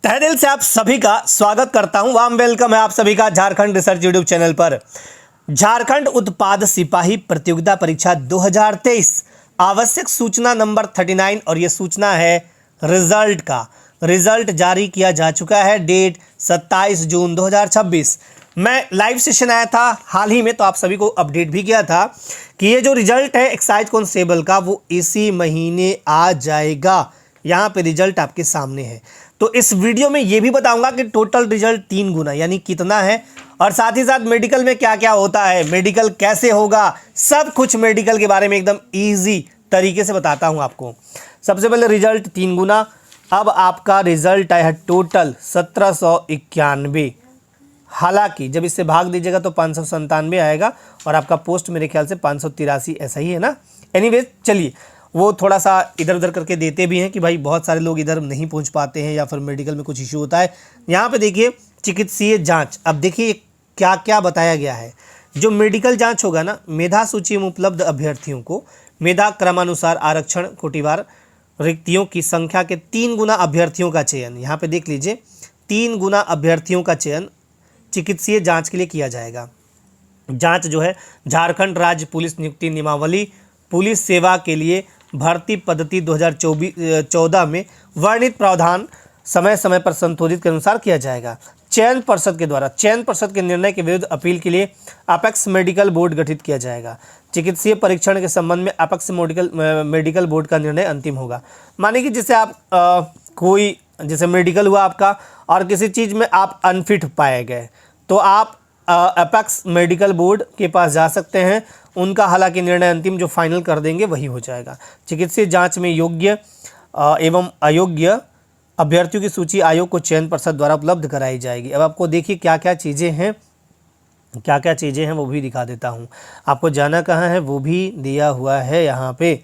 तहे दिल से आप सभी का स्वागत करता हूं। वाम वेलकम है आप सभी का झारखंड रिसर्च यूट्यूब चैनल पर। झारखंड उत्पाद सिपाही प्रतियोगिता परीक्षा 2023 आवश्यक सूचना नंबर 39 और ये सूचना है रिजल्ट का। रिजल्ट जारी किया जा चुका है। डेट 27 जून 2026। मैं लाइव सेशन आया था हाल ही में, तो आप सभी को अपडेट भी किया था कि ये जो रिजल्ट है एक्साइज कांस्टेबल का वो इसी महीने आ जाएगा। यहाँ पे रिजल्ट आपके सामने है। तो इस वीडियो में ये भी बताऊंगा कि टोटल रिजल्ट 3 गुना यानी कितना है, और साथ ही साथ मेडिकल में क्या क्या होता है, मेडिकल कैसे होगा, सब कुछ मेडिकल के बारे में एकदम इजी तरीके से बताता हूं आपको। सबसे पहले रिजल्ट 3 गुना। अब आपका रिजल्ट आया है टोटल 1791। हालांकि जब इससे भाग दीजिएगा तो 597 आएगा और आपका पोस्ट मेरे ख्याल से 583 ऐसा ही है ना। एनीवेज चलिए, वो थोड़ा सा इधर उधर करके देते भी हैं कि भाई बहुत सारे लोग इधर नहीं पहुंच पाते हैं या फिर मेडिकल में कुछ इशू होता है। यहाँ पे देखिए चिकित्सीय जांच। अब देखिए क्या क्या बताया गया है। जो मेडिकल जांच होगा ना, मेधा सूची में उपलब्ध अभ्यर्थियों को मेधा क्रमानुसार आरक्षण कोटिवार रिक्तियों की संख्या के 3 गुना अभ्यर्थियों का चयन, यहाँ पे देख लीजिए 3 गुना अभ्यर्थियों का चयन चिकित्सीय जाँच के लिए किया जाएगा। जाँच जो है झारखंड राज्य पुलिस नियुक्ति नियमावली पुलिस सेवा के लिए भर्ती पद्धति 2014 में वर्णित प्रावधान समय समय पर संशोधित के अनुसार किया जाएगा। चयन पर्षद के द्वारा चयन पर्षद के निर्णय के विरुद्ध अपील के लिए अपेक्स मेडिकल बोर्ड गठित किया जाएगा। चिकित्सीय परीक्षण के संबंध में अपेक्स मेडिकल बोर्ड का निर्णय अंतिम होगा। माने कि जैसे आप कोई जैसे मेडिकल हुआ आपका और किसी चीज़ में आप अनफिट पाए गए तो आप अपेक्स मेडिकल बोर्ड के पास जा सकते हैं। उनका हालांकि निर्णय अंतिम जो फाइनल कर देंगे वही हो जाएगा। चिकित्सीय जांच में योग्य एवं अयोग्य अभ्यर्थियों की सूची आयोग को चयन पर्षद द्वारा उपलब्ध कराई जाएगी। अब आपको देखिए क्या क्या चीज़ें हैं वो भी दिखा देता हूँ। आपको जाना कहाँ है वो भी दिया हुआ है यहाँ पे।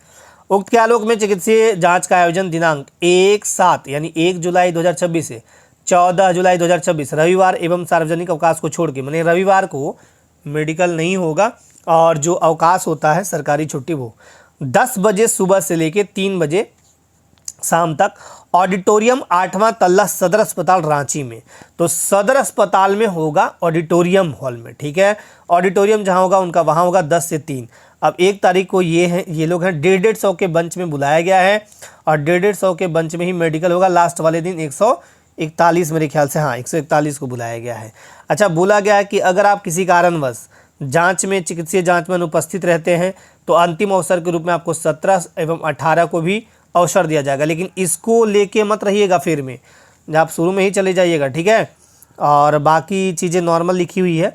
उक्त के आलोक में चिकित्सीय जाँच का आयोजन दिनांक 1/7 यानी 1 जुलाई 2026 से 14 जुलाई 2026 रविवार एवं सार्वजनिक अवकाश को छोड़ के, माने रविवार को मेडिकल नहीं होगा और जो अवकाश होता है सरकारी छुट्टी वो 10 बजे सुबह से लेके 3 बजे शाम तक ऑडिटोरियम 8वां तल्ला सदर अस्पताल रांची में। तो सदर अस्पताल में होगा ऑडिटोरियम हॉल में, ठीक है। ऑडिटोरियम जहां होगा उनका वहां होगा 10 से 3। अब 1 तारीख को ये लोग हैं 150 के बंच में बुलाया गया है और 150 के बंच में ही मेडिकल होगा। लास्ट वाले दिन 141 मेरे ख्याल से, हाँ 141 को बुलाया गया है। अच्छा, बोला गया है कि अगर आप किसी कारणवश जांच में चिकित्सीय जांच में अनुपस्थित रहते हैं तो अंतिम अवसर के रूप में आपको 17 एवं 18 को भी अवसर दिया जाएगा। लेकिन इसको लेके मत रहिएगा फिर में, आप शुरू में ही चले जाइएगा, ठीक है। और बाकी चीज़ें नॉर्मल लिखी हुई है।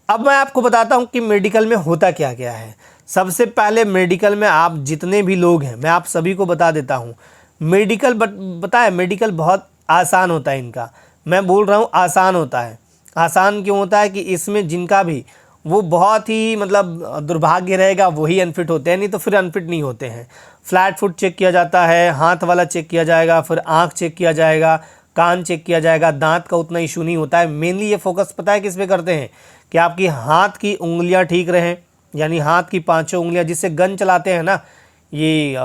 अब मैं आपको बताता हूँ कि मेडिकल में होता क्या क्या है। सबसे पहले मेडिकल में आप जितने भी लोग हैं मैं आप सभी को बता देता हूँ। मेडिकल बताए मेडिकल बहुत आसान होता है इनका। मैं बोल रहा हूँ आसान होता है। आसान क्यों होता है कि इसमें जिनका भी वो बहुत ही मतलब दुर्भाग्य रहेगा वही अनफिट होते हैं, नहीं तो फिर अनफिट नहीं होते हैं। फ्लैट फुट चेक किया जाता है, हाथ वाला चेक किया जाएगा, फिर आंख चेक किया जाएगा, कान चेक किया जाएगा। दांत का उतना इशू नहीं होता है। मेनली ये फोकस पता है किस पे करते हैं कि आपकी हाथ की उंगलियां ठीक रहें, यानी हाथ की 5 उंगलियां, जिससे गन चलाते हैं ना, ये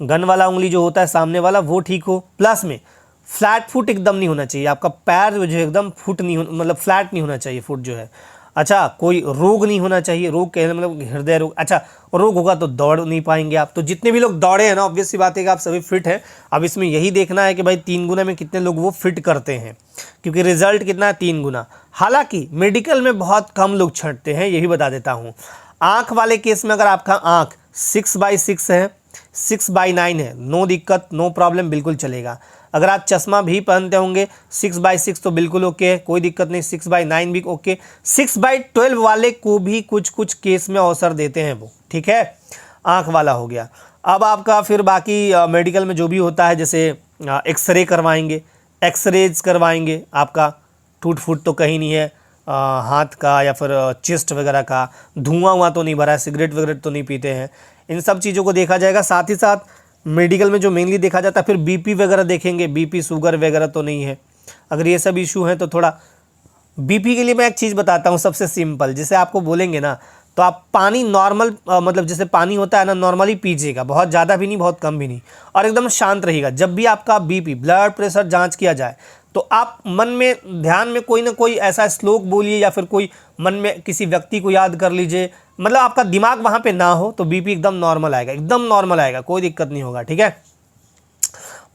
गन वाला उंगली जो होता है सामने वाला वो ठीक हो। प्लस में फ्लैट फुट एकदम नहीं होना चाहिए। आपका पैर जो है एकदम फुट नहीं मतलब फ्लैट नहीं होना चाहिए फुट जो है। अच्छा, कोई रोग नहीं होना चाहिए। रोग कहने मतलब हृदय रोग। अच्छा, रोग होगा तो दौड़ नहीं पाएंगे आप। तो जितने भी लोग दौड़े हैं ना, ऑब्वियस सी बात है कि आप सभी फिट हैं। अब इसमें यही देखना है कि भाई 3 गुना में कितने लोग वो फिट करते हैं, क्योंकि रिजल्ट कितना है 3 गुना। हालांकि मेडिकल में बहुत कम लोग छंटते हैं, ये भी बता देता हूँ। आँख वाले केस में अगर आपका आँख 6/6 है, 6/9 है, नो दिक्कत, नो प्रॉब्लम, बिल्कुल चलेगा। अगर आप चश्मा भी पहनते होंगे 6/6 तो बिल्कुल ओके है, कोई दिक्कत नहीं। 6/9 भी ओके। 6/12 वाले को भी कुछ केस में अवसर देते हैं वो, ठीक है। आंख वाला हो गया। अब आपका फिर बाकी मेडिकल में जो भी होता है, जैसे एक्सरे करवाएंगे, एक्सरेज करवाएंगे। आपका टूट फूट तो कहीं नहीं है हाथ का या फिर चेस्ट वगैरह का। धुआं तो नहीं भरा है, सिगरेट वगैरह तो नहीं पीते हैं। इन सब चीज़ों को देखा जाएगा। साथ ही साथ मेडिकल में जो मेनली देखा जाता है फिर बीपी वगैरह देखेंगे। बीपी शुगर वगैरह तो नहीं है। अगर ये सब इशू हैं तो थोड़ा बीपी के लिए मैं एक चीज़ बताता हूँ सबसे सिंपल। जैसे आपको बोलेंगे ना तो आप पानी नॉर्मल मतलब जैसे पानी होता है ना, नॉर्मली पीजिएगा, बहुत ज़्यादा भी नहीं बहुत कम भी नहीं, और एकदम शांत रहिएगा। जब भी आपका बीपी ब्लड प्रेशर जांच किया जाए तो आप मन में ध्यान में कोई ना कोई ऐसा श्लोक बोलिए या फिर कोई मन में किसी व्यक्ति को याद कर लीजिए, मतलब आपका दिमाग वहाँ पे ना हो तो बीपी एकदम नॉर्मल आएगा, एकदम नॉर्मल आएगा, कोई दिक्कत नहीं होगा, ठीक है।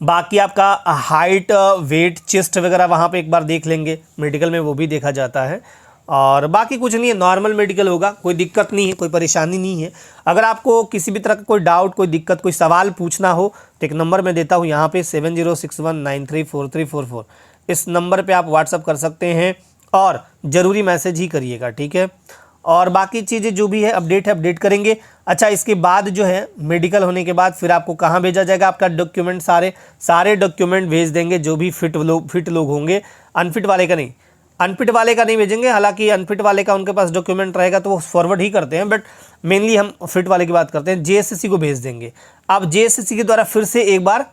बाकी आपका हाइट वेट चेस्ट वगैरह वहाँ पे एक बार देख लेंगे, मेडिकल में वो भी देखा जाता है। और बाकी कुछ नहीं है, नॉर्मल मेडिकल होगा, कोई दिक्कत नहीं है, कोई परेशानी नहीं है। अगर आपको किसी भी तरह का कोई डाउट, कोई दिक्कत, कोई सवाल पूछना हो तो एक नंबर मैं देता हूँ यहाँ पे 7061934344, इस नंबर पे आप व्हाट्सअप कर सकते हैं और ज़रूरी मैसेज ही करिएगा, ठीक है। और बाकी चीज़ें जो भी है अपडेट करेंगे। अच्छा, इसके बाद जो है मेडिकल होने के बाद फिर आपको कहाँ भेजा जाएगा, आपका डॉक्यूमेंट सारे डॉक्यूमेंट भेज देंगे, जो भी फिट लोग होंगे, अनफिट वाले का नहीं भेजेंगे। हालांकि अनफिट वाले का उनके पास डॉक्यूमेंट रहेगा तो वो फॉरवर्ड ही करते हैं, बट मेनली हम फिट वाले की बात करते हैं। जेएसएससी को भेज देंगे। अब जेएसएससी के द्वारा फिर से एक बार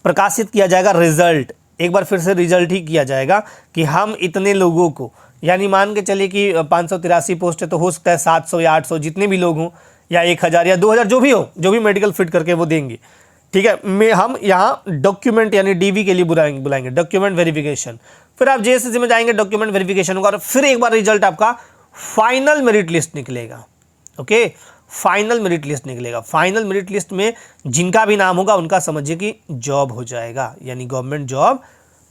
प्रकाशित किया जाएगा रिजल्ट, एक बार फिर से रिजल्ट ही किया जाएगा कि हम इतने लोगों को, यानी मान के चलिए कि 583 पोस्ट है तो हो सकता है 700 या 800 जितने भी लोग हों, या 1000 या 2000 जो भी हो, जो भी मेडिकल फिट करके वो देंगे, ठीक है। हम यहाँ डॉक्यूमेंट यानी डीवी के लिए बुलाएंगे डॉक्यूमेंट वेरिफिकेशन। फिर आप जेएसएससी में जाएंगे, डॉक्यूमेंट वेरिफिकेशन होगा और फिर एक बार रिजल्ट आपका फाइनल मेरिट लिस्ट निकलेगा। ओके, फाइनल मेरिट लिस्ट निकलेगा। फाइनल मेरिट लिस्ट में जिनका भी नाम होगा उनका समझिए कि जॉब हो जाएगा, यानी गवर्नमेंट जॉब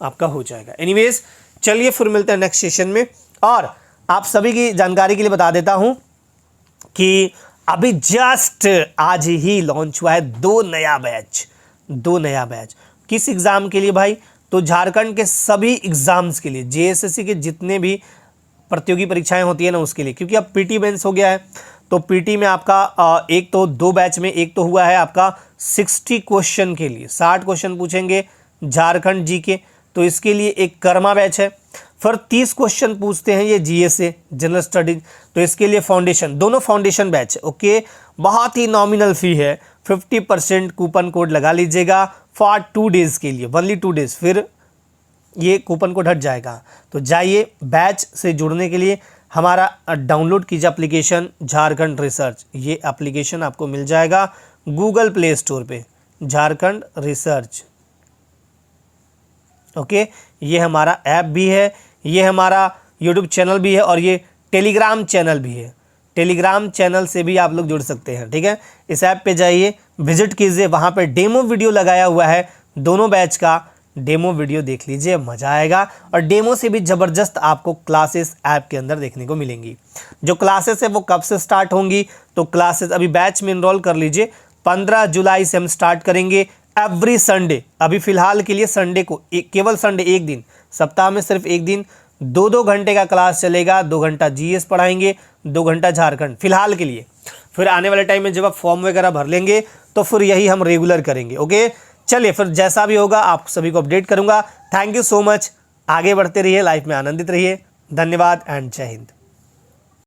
आपका हो जाएगा। एनीवेज, चलिए फिर मिलते हैं नेक्स्ट सेशन में। और आप सभी की जानकारी के लिए बता देता हूं कि अभी जस्ट आज ही लॉन्च हुआ है दो नया बैच। किस एग्जाम के लिए भाई? तो झारखंड के सभी एग्जाम्स के लिए, जेएसएससी के जितने भी प्रतियोगी परीक्षाएं होती है ना उसके लिए, क्योंकि अब पीटी बेंच हो गया है। तो पीटी में आपका एक तो दो बैच में, एक तो हुआ है आपका 60 क्वेश्चन के लिए, 60 क्वेश्चन पूछेंगे झारखंड जी के, तो इसके लिए एक कर्मा बैच है। फिर 30 क्वेश्चन पूछते हैं ये जीएसए जनरल स्टडीज, तो इसके लिए फाउंडेशन, दोनों फाउंडेशन बैच है। ओके, बहुत ही नॉमिनल फी है, 50% कूपन कोड लगा लीजिएगा फॉर 2 डेज के लिए, ओनली 2 डेज, फिर ये कूपन कोड हट जाएगा। तो जाइए बैच से जुड़ने के लिए हमारा डाउनलोड कीजिए एप्लीकेशन झारखंड रिसर्च। ये एप्लीकेशन आपको मिल जाएगा गूगल प्ले स्टोर पे, झारखंड रिसर्च। ओके, ये हमारा ऐप भी है, ये हमारा यूट्यूब चैनल भी है और ये टेलीग्राम चैनल भी है। टेलीग्राम चैनल से भी आप लोग जुड़ सकते हैं, ठीक है। इस ऐप पे जाइए, विजिट कीजिए, वहाँ पे डेमो वीडियो लगाया हुआ है, दोनों बैच का डेमो वीडियो देख लीजिए, मज़ा आएगा। और डेमो से भी ज़बरदस्त आपको क्लासेस ऐप के अंदर देखने को मिलेंगी। जो क्लासेस है वो कब से स्टार्ट होंगी, तो क्लासेस अभी बैच में इनरोल कर लीजिए, 15 जुलाई से हम स्टार्ट करेंगे एवरी संडे। अभी फ़िलहाल के लिए संडे को, केवल संडे एक दिन, सप्ताह में सिर्फ एक दिन 2-2 घंटे का क्लास चलेगा। 2 घंटा जीएस पढ़ाएंगे, 2 घंटा झारखंड फिलहाल के लिए। फिर आने वाले टाइम में जब आप फॉर्म वगैरह भर लेंगे तो फिर यही हम रेगुलर करेंगे। ओके, चलिए फिर जैसा भी होगा आप सभी को अपडेट करूंगा। थैंक यू सो मच, आगे बढ़ते रहिए, लाइफ में आनंदित रहिए। धन्यवाद एंड जय हिंद।